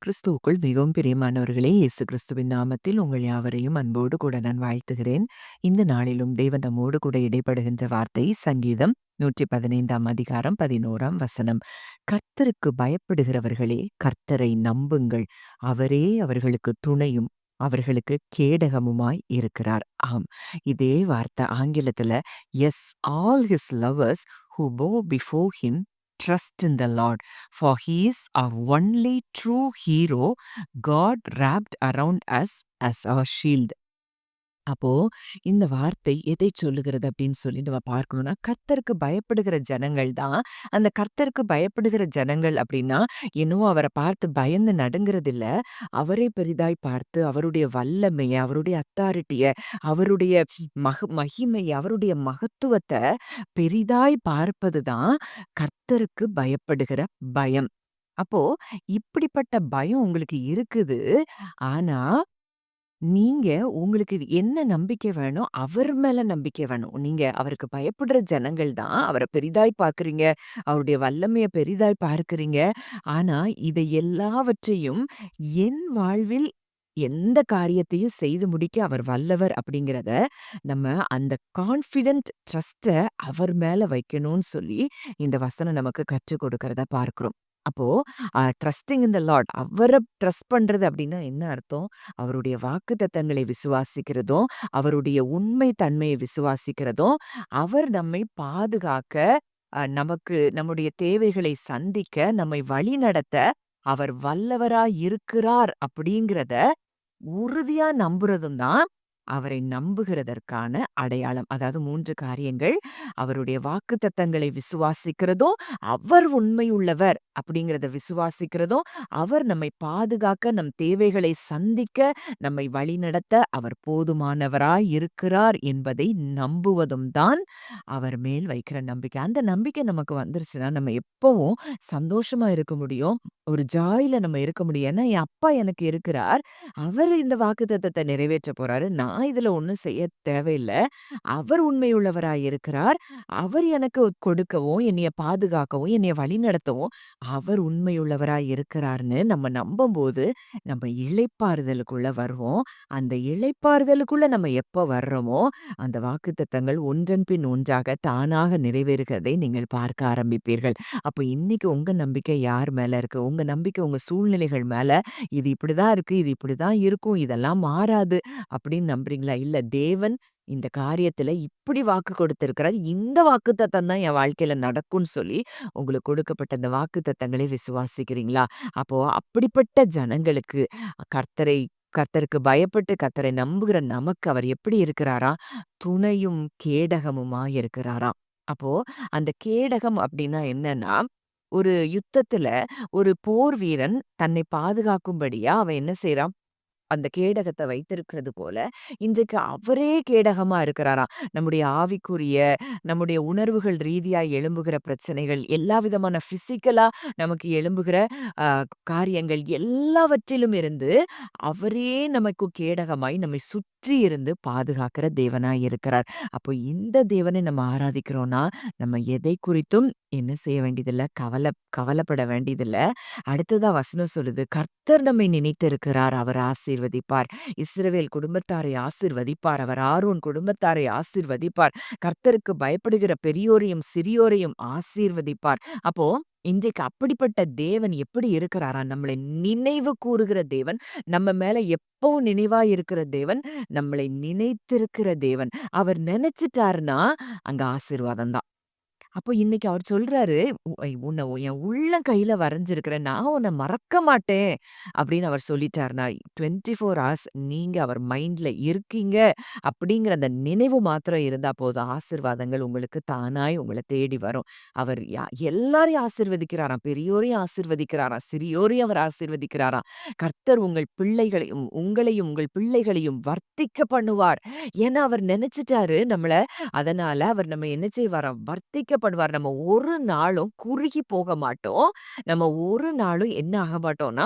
கிறிஸ்துவுக்குள் மிகவும் பிரியமானவர்களே, இயேசு கிறிஸ்துவின் நாமத்தில் உங்கள் யாவரையும் அன்போடு கூட நான் வாழ்த்துகிறேன். இந்த நாளிலும் தேவன் நம்மோடு கூட இடைப்படுகின்ற வார்த்தை சங்கீதம் 115ஆம் அதிகாரம் 11ஆம் வசனம். கர்த்தருக்கு பயப்படுகிறவர்களே, கர்த்தரை நம்புங்கள். அவரே அவர்களுக்கு துணையும், அவர்களுக்கு கேடகமுமாய் இருக்கிறார். ஆம், இதே வார்த்தை ஆங்கிலத்துல yes, all his lovers who bow before him trust in the Lord. For he is our only true hero, God wrapped around us as our shield. அப்போ இந்த வார்த்தை எதை சொல்லுகிறது அப்படின்னு சொல்லி நம்ம பார்க்கணும்னா, கர்த்தருக்கு பயப்படுகிற ஜனங்கள் தான். அந்த கர்த்தருக்கு பயப்படுகிற ஜனங்கள் அப்படின்னா, என்னவோ அவரை பார்த்து பயந்து நடுங்கிறது இல்ல. அவரை பெரிதாய் பார்த்து, அவருடைய வல்லமைய, அவருடைய அத்தாரிட்டிய, அவருடைய மகிமை, அவருடைய மகத்துவத்த பெரிதாய் பார்ப்பது தான் கர்த்தருக்கு பயப்படுகிற பயம். அப்போ இப்படிப்பட்ட பயம் உங்களுக்கு இருக்குது. ஆனா நீங்க உங்களுக்கு இது என்ன நம்பிக்கை வேணும்? அவர் மேல நம்பிக்கை வேணும். நீங்க அவருக்கு பயப்படுற ஜனங்கள் தான். அவர பெரிதாய் பார்க்கிறீங்க. அவருடைய வல்லமைய பெரிதாய் பார்க்கிறீங்க. ஆனா, இதை எல்லாவற்றையும் என் வாழ்வில் எந்த காரியத்தையும் செய்து முடிக்க அவர் வல்லவர் அப்படிங்கிறத, நம்ம அந்த கான்ஃபிடென்ட் ட்ரஸ்ட்ட அவர் மேல வைக்கணும்னு சொல்லி, இந்த வசனம் நமக்கு கற்றுக் கொடுக்கிறத பார்க்கிறோம். அப்போ ட்ரஸ்டிங் இன் த லார்ட், அவர ட்ரஸ்ட் பண்றது அப்படின்னா என்ன அர்த்தம்? அவருடைய வாக்குத்தத்தங்களை விசுவாசிக்கிறதும், அவருடைய உண்மை தன்மையை விசுவாசிக்கிறதும், அவர் நம்மை பாதுகாக்க, நமக்கு நம்முடைய தேவைகளை சந்திக்க, நம்மை வழிநடத்த அவர் வல்லவராய் இருக்கிறார் அப்படிங்கிறத உறுதியா நம்புறதும் தான் அவரை நம்புகிறதற்கான அடையாளம். அதாவது 3 காரியங்கள். அவருடைய வாக்குத்தத்தங்களை விசுவாசிக்கிறதும், அவர் உண்மையுள்ளவர் அப்படிங்கிறத விசுவாசிக்கிறதும், அவர் நம்மை பாதுகாக்க, நம் தேவைகளை சந்திக்க, நம்மை வழிநடத்த அவர் போதுமானவராய் இருக்கிறார் என்பதை நம்புவதும் தான் அவர் மேல் வைக்கிற நம்பிக்கை. அந்த நம்பிக்கை நமக்கு வந்துருச்சுன்னா, நம்ம எப்பவும் சந்தோஷமா இருக்க முடியும். ஒரு ஜாய்ல நம்ம இருக்க முடியும். ஏன்னா, என் அப்பா எனக்கு இருக்கிறார். அவரு இந்த வாக்குத்தத்தத்த நிறைவேற்ற போறாரு. நான் இதுல ஒண்ணும் செய்ய தேவையில்ல. அவர் உண்மையுள்ளவராய் இருக்கிறார். அவர் எனக்கு கொடுக்கவும், என்னைய பாதுகாக்கவும், என்னைய வழிநடத்தவும் அவர் உண்மையுள்ளவராய் இருக்கிறார்ன்னு நம்ம நம்பும்போது, நம்ம இளைப்பாறுதலுக்குள்ள வருவோம். அந்த இளைப்பாறுதலுக்குள்ள நம்ம எப்ப வர்றோமோ, அந்த வாக்குத்தத்தங்கள் ஒன்றன் பின் ஒன்றாக தானாக நிறைவேறுகிறதை நீங்கள் பார்க்க ஆரம்பிப்பீர்கள். அப்ப இன்னைக்கு உங்க நம்பிக்கை யார் மேல இருக்கு? உங்க நம்பிக்கை உங்க சூழ்நிலைகள் மேல, இது இப்படிதான் இருக்கு, இது இப்படிதான் இருக்கும், இதெல்லாம் மாறாது அப்படின்னு நம்புறீங்களா? இல்ல, தேவன் இந்த காரியத்துல இப்படி வாக்கு கொடுத்திருக்கிறார். இந்த வாக்குத்தத்தம் தான் என் வாழ்க்கையில நடக்கும்னு சொல்லி உங்களுக்கு கொடுக்கப்பட்ட அந்த வாக்குத்தத்தங்களை விசுவாசிக்கிறீங்களா? அப்போ அப்படிப்பட்ட ஜனங்களுக்கு கர்த்தரை கர்த்தருக்கு பயப்பட்டு கர்த்தரை நம்புகிற நமக்கு அவர் எப்படி இருக்கிறாராம்? துணையும் கேடகமுமா இருக்கிறாராம். அப்போ அந்த கேடகம் அப்படின்னா என்னன்னா, ஒரு யுத்தத்துல ஒரு போர் வீரன் தன்னை பாதுகாக்கும்படியா அவன் என்ன செய்றான்? அந்த கேடகத்த வைத்திருக்கிறது போல, இன்றைக்கு அவரே கேடகமா இருக்கிறாராம். நம்முடைய ஆவிக்குரிய, நம்முடைய உணர்வுகள் ரீதியா எழும்புகிற பிரச்சனைகள், எல்லா விதமான பிசிக்கலா நமக்கு எழும்புகிற அ காரியங்கள் எல்லாவற்றிலும் இருந்து, அவரே நமக்கு கேடகமாய் நம்மை சுற்றி இருந்து பாதுகாக்கிற தேவனாய் இருக்கிறார். அப்போ இந்த தேவனை நம்ம ஆராதிக்கிறோம்னா, நம்ம எதை குறித்தும் என்ன செய்ய வேண்டியதில்ல, கவலைப்பட வேண்டியதில்ல. அடுத்ததா வசனம் சொல்லுது, கர்த்தர் நம்மை நினைத்திருக்கிறார், அவர் ஆசீர்வதிப்பார். இஸ்ரவேல் குடும்பத்தாரை ஆசீர்வதிப்பார். அவர் ஆரோன் குடும்பத்தாரை ஆசீர்வதிப்பார். கர்த்தருக்கு பயப்படுகிற பெரியோரையும், சிறியோரையும் ஆசீர்வதிப்பார். அப்போ இன்றைக்கு அப்படிப்பட்ட தேவன் எப்படி இருக்கிறாராம்? நம்மளை நினைவு கூறுகிற தேவன், நம்ம மேல எப்பவும் நினைவா இருக்கிற தேவன், நம்மளை நினைத்திருக்கிற தேவன். அவர் நினைச்சிட்டாருன்னா, அங்க ஆசீர்வாதம் தான். அப்போ இன்னைக்கு அவர் சொல்றாரு, உன்னை என் உள்ளங்கையில வரைஞ்சிருக்கிறேன். நான் உன்ன மறக்க மாட்டேன்." அப்படின்னு அவர் சொல்லிட்டாருன்னா, 24 ஹார்ஸ் நீங்க அவர் மைண்ட்ல இருக்கீங்க அப்படிங்கிற அந்த நினைவு மாத்திரம் இருந்தா போதும். ஆசீர்வாதங்கள் உங்களுக்கு தானாய் உங்கள தேடி வரும். அவர் எல்லாரையும் ஆசீர்வதிக்கிறாராம். பெரியோரையும் ஆசீர்வதிக்கிறாராம். சிறியோரையும் அவர் ஆசீர்வதிக்கிறாராம். கர்த்தர் உங்கள் பிள்ளைகளையும், உங்களையும் உங்கள் பிள்ளைகளையும் வர்த்திக்க பண்ணுவார். ஏன்னா அவர் நெனச்சுட்டாரு நம்மள. அதனால அவர் நம்ம என்ன செய்வாராம்? வர்த்திக்கப்படுவார். நம்ம ஒரு நாளும் குறுகி போக மாட்டோம். நம்ம ஒரு நாளும் என்ன ஆக மாட்டோம்னா,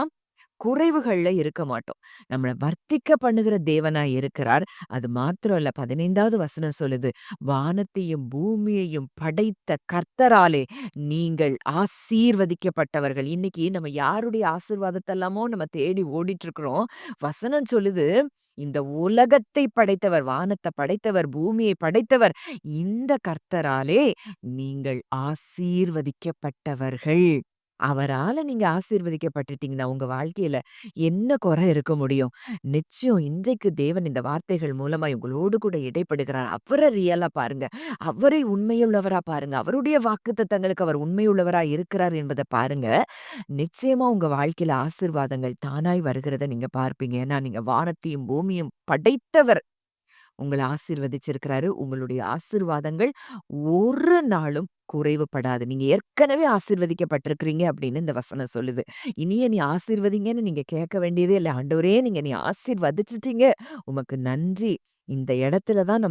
குறைவுகள்ல இருக்க மாட்டோம். நம்மள வர்த்திக்க பண்ணுகிற தேவனா இருக்கிறார். அது மாத்திரம் இல்ல 15வது வசனம் சொல்லுது, "வானத்தையும் பூமியையும் படைத்த கர்த்தராலே நீங்கள் ஆசீர்வதிக்கப்பட்டவர்கள்." இன்னைக்கு நம்ம யாருடைய ஆசீர்வாதத்தெல்லாமோ நம்ம தேடி ஓடிட்டு இருக்கிறோம். வசனம் சொல்லுது, இந்த உலகத்தை படைத்தவர், வானத்த படைத்தவர், பூமியை படைத்தவர், இந்த கர்த்தராலே நீங்கள் ஆசீர்வதிக்கப்பட்டவர்கள். அவரால நீங்க ஆசீர்வதிக்கப்பட்டுட்டீங்கன்னா, உங்க வாழ்க்கையில என்ன குறை இருக்க முடியும்? நிச்சயம் இன்றைக்கு தேவன் இந்த வார்த்தைகள் மூலமாய் உங்களோடு கூட இடைப்படுகிறார். அவர ரியலா பாருங்க. அவரை உண்மையுள்ளவரா பாருங்க. அவருடைய வாக்குத்தத்தங்களுக்கு அவர் உண்மையுள்ளவரா இருக்கிறார் என்பத பாருங்க. நிச்சயமா உங்க வாழ்க்கையில ஆசீர்வாதங்கள் தானாய் வருகிறத நீங்க பார்ப்பீங்க. ஏன்னா, நீங்க வானத்தையும் பூமியும் படைத்தவர் உங்கள ஆசீர்வதிச்சிருக்கிறாரு. உங்களுடைய ஆசீர்வாதங்கள் ஒரு நாளும் குறைவுபடாது. நீங்க ஏற்கனவே ஆசீர்வதிக்கப்பட்டிருக்கிறீங்க அப்படின்னு இந்த வசனம் சொல்லுது. இனிய நீ ஆசீர்வதிங்கன்னு நீங்க கேட்க வேண்டியதே இல்ல. ஆண்டவரே நீங்க என்னைய ஆசீர்வதிச்சுட்டீங்க. உமக்கு நன்றி. இந்த இடத்துல தான்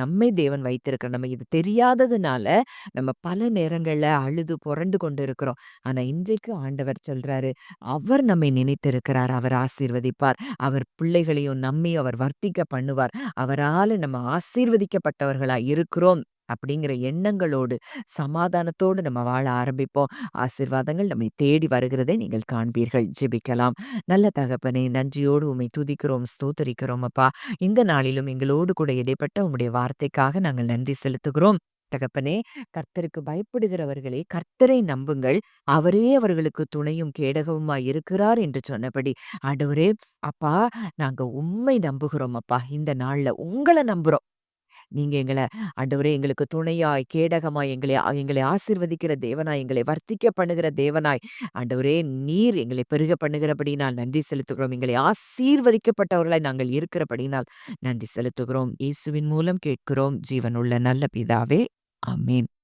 நம்மை தேவன் வைத்திருக்கிறார். நம்ம இது தெரியாததுனால நம்ம பல நேரங்கள்ல அழுது புரண்டு கொண்டு இருக்கிறோம். ஆனா இன்றைக்கு ஆண்டவர் சொல்றாரு, அவர் நம்மை நினைத்திருக்கிறார். அவர் ஆசீர்வதிப்பார். அவர் பிள்ளைகளையும் நம்மையும் அவர் வர்த்திக்க பண்ணுவார். அவரால நம்ம ஆசீர்வதிக்கப்பட்டவர்களா இருக்கிறோம் அப்படிங்கிற எண்ணங்களோடு, சமாதானத்தோடு நம்ம வாழ ஆரம்பிப்போம். ஆசீர்வாதங்கள் நம்மை தேடி வருகிறதை நீங்கள் காண்பீர்கள். ஜெபிக்கலாம். நல்ல தகப்பனே, நன்றியோடு உம்மை துதிக்கிறோம், ஸ்தோத்தரிக்கிறோம் அப்பா. இந்த நாளிலும் எங்களோடு கூட இடைப்பட்ட உம்முடைய வார்த்தைக்காக நாங்கள் நன்றி செலுத்துகிறோம். தகப்பனே, கர்த்தருக்கு பயப்படுகிறவர்களே கர்த்தரை நம்புங்கள். அவரே அவர்களுக்கு துணையும் கேடகமுமாய் இருக்கிறார் என்று சொன்னபடி, ஆண்டவரே அப்பா, நாங்க உம்மை நம்புகிறோம் அப்பா. இந்த நாள்ல உங்கள நம்புறோம். நீங்க ஆண்டவரே எங்களுக்கு துணையாய், கேடகமாய், எங்களை ஆசீர்வதிக்கிற தேவனாய், எங்களை வர்த்திக்க பண்ணுகிற தேவனாய், ஆண்டவரே நீர் எங்களை பெருக பண்ணுகிறபடியினால் நன்றி செலுத்துகிறோம். எங்களை ஆசீர்வதிக்கப்பட்டவர்களாய் நாங்கள் இருக்கிறபடியினால் நன்றி செலுத்துகிறோம். இயேசுவின் மூலம் கேட்கிறோம் ஜீவனுள்ள நல்ல பிதாவே. ஆமென்.